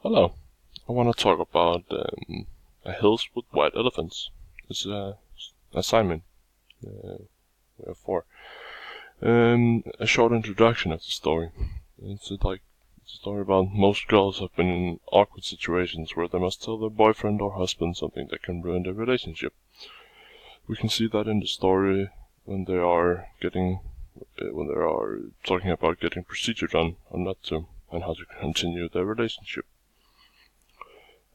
Hello. I want to talk about hills with white elephants. It's an assignment for a short introduction of the story. It's a story about most girls have been in awkward situations where they must tell their boyfriend or husband something that can ruin their relationship. We can see that in the story when they are talking about getting procedure done or not to, and how to continue their relationship.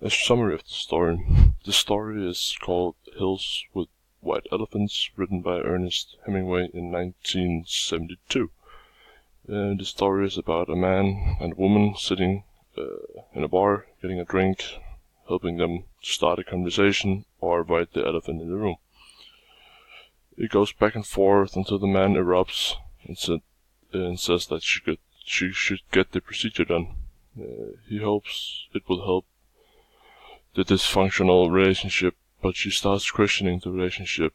A summary of the story. The story is called Hills with White Elephants, written by Ernest Hemingway in 1972. The story is about a man and a woman sitting in a bar, getting a drink, helping them to start a conversation or avoid the elephant in the room. It goes back and forth until the man erupts and says that she should get the procedure done. He hopes it will help the dysfunctional relationship, but she starts questioning the relationship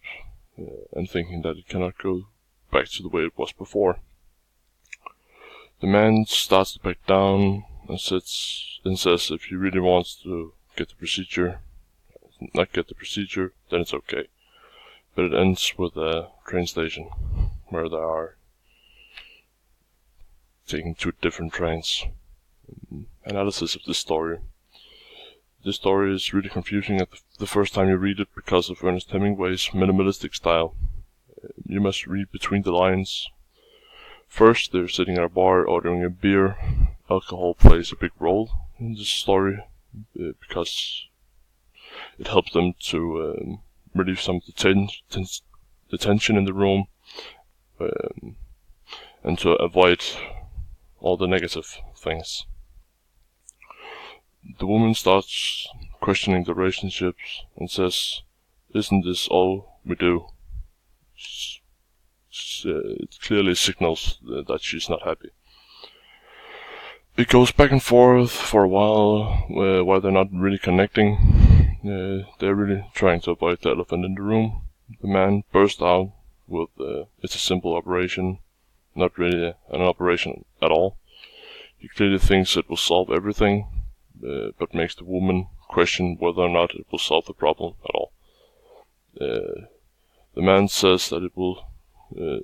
and thinking that it cannot go back to the way it was before. The man starts to back down and says if he really wants to not get the procedure, then it's okay. But it ends with a train station where they are taking two different trains. Analysis of this story. The story is really confusing at the first time you read it because of Ernest Hemingway's minimalistic style. You must read between the lines. First, they're sitting at a bar ordering a beer. Alcohol plays a big role in this story because it helps them to relieve some of the tension in the room and to avoid all the negative things. The woman starts questioning the relationships and says, "Isn't this all we do?" It clearly signals that she's not happy. It goes back and forth for a while they're not really connecting. They're really trying to avoid the elephant in the room. The man bursts out with, "It's a simple operation," not really an operation at all. He clearly thinks it will solve everything. But makes the woman question whether or not it will solve the problem at all. The man says that it will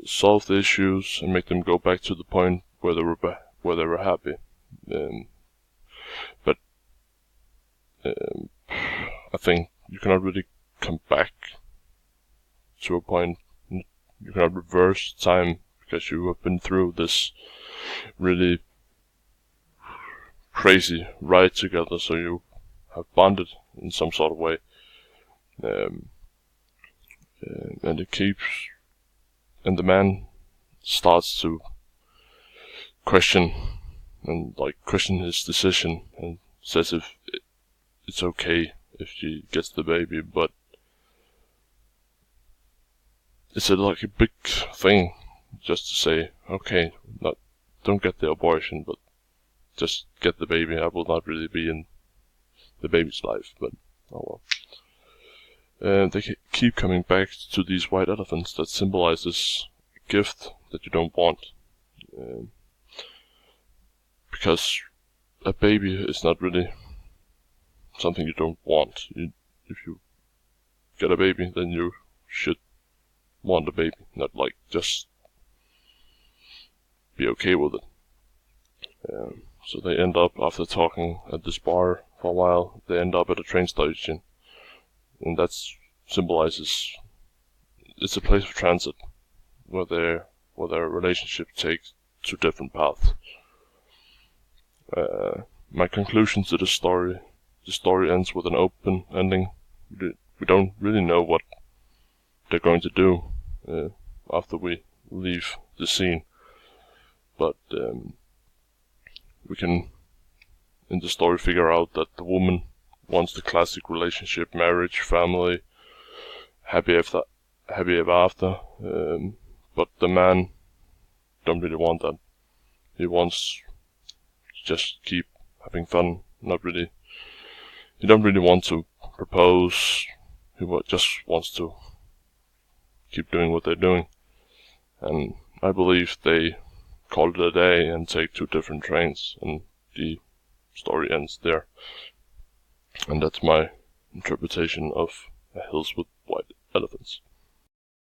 solve the issues and make them go back to the point where they were happy. But I think you cannot really come back to a point. You cannot reverse time because you have been through this really crazy ride together, so you have bonded in some sort of way, and the man starts to question his decision and says if it's okay if she gets the baby, but it's like a big thing just to say, okay, don't get the abortion, but just get the baby. I will not really be in the baby's life, but oh well. They keep coming back to these white elephants that symbolize this gift that you don't want. Because a baby is not really something you don't want. If you get a baby, then you should want a baby, not like just be okay with it. So they end up, after talking at this bar for a while, they end up at a train station. And that symbolizes it's a place of transit where their relationship takes two different paths. My conclusion to the story ends with an open ending. We don't really know what they're going to do after we leave the scene. But we can, in the story, figure out that the woman wants the classic relationship, marriage, family, happy ever after. But the man don't really want that. He wants to just keep having fun. He don't really want to propose. He just wants to keep doing what they're doing. And I believe they call it a day and take two different trains, and the story ends there. And that's my interpretation of A Hills with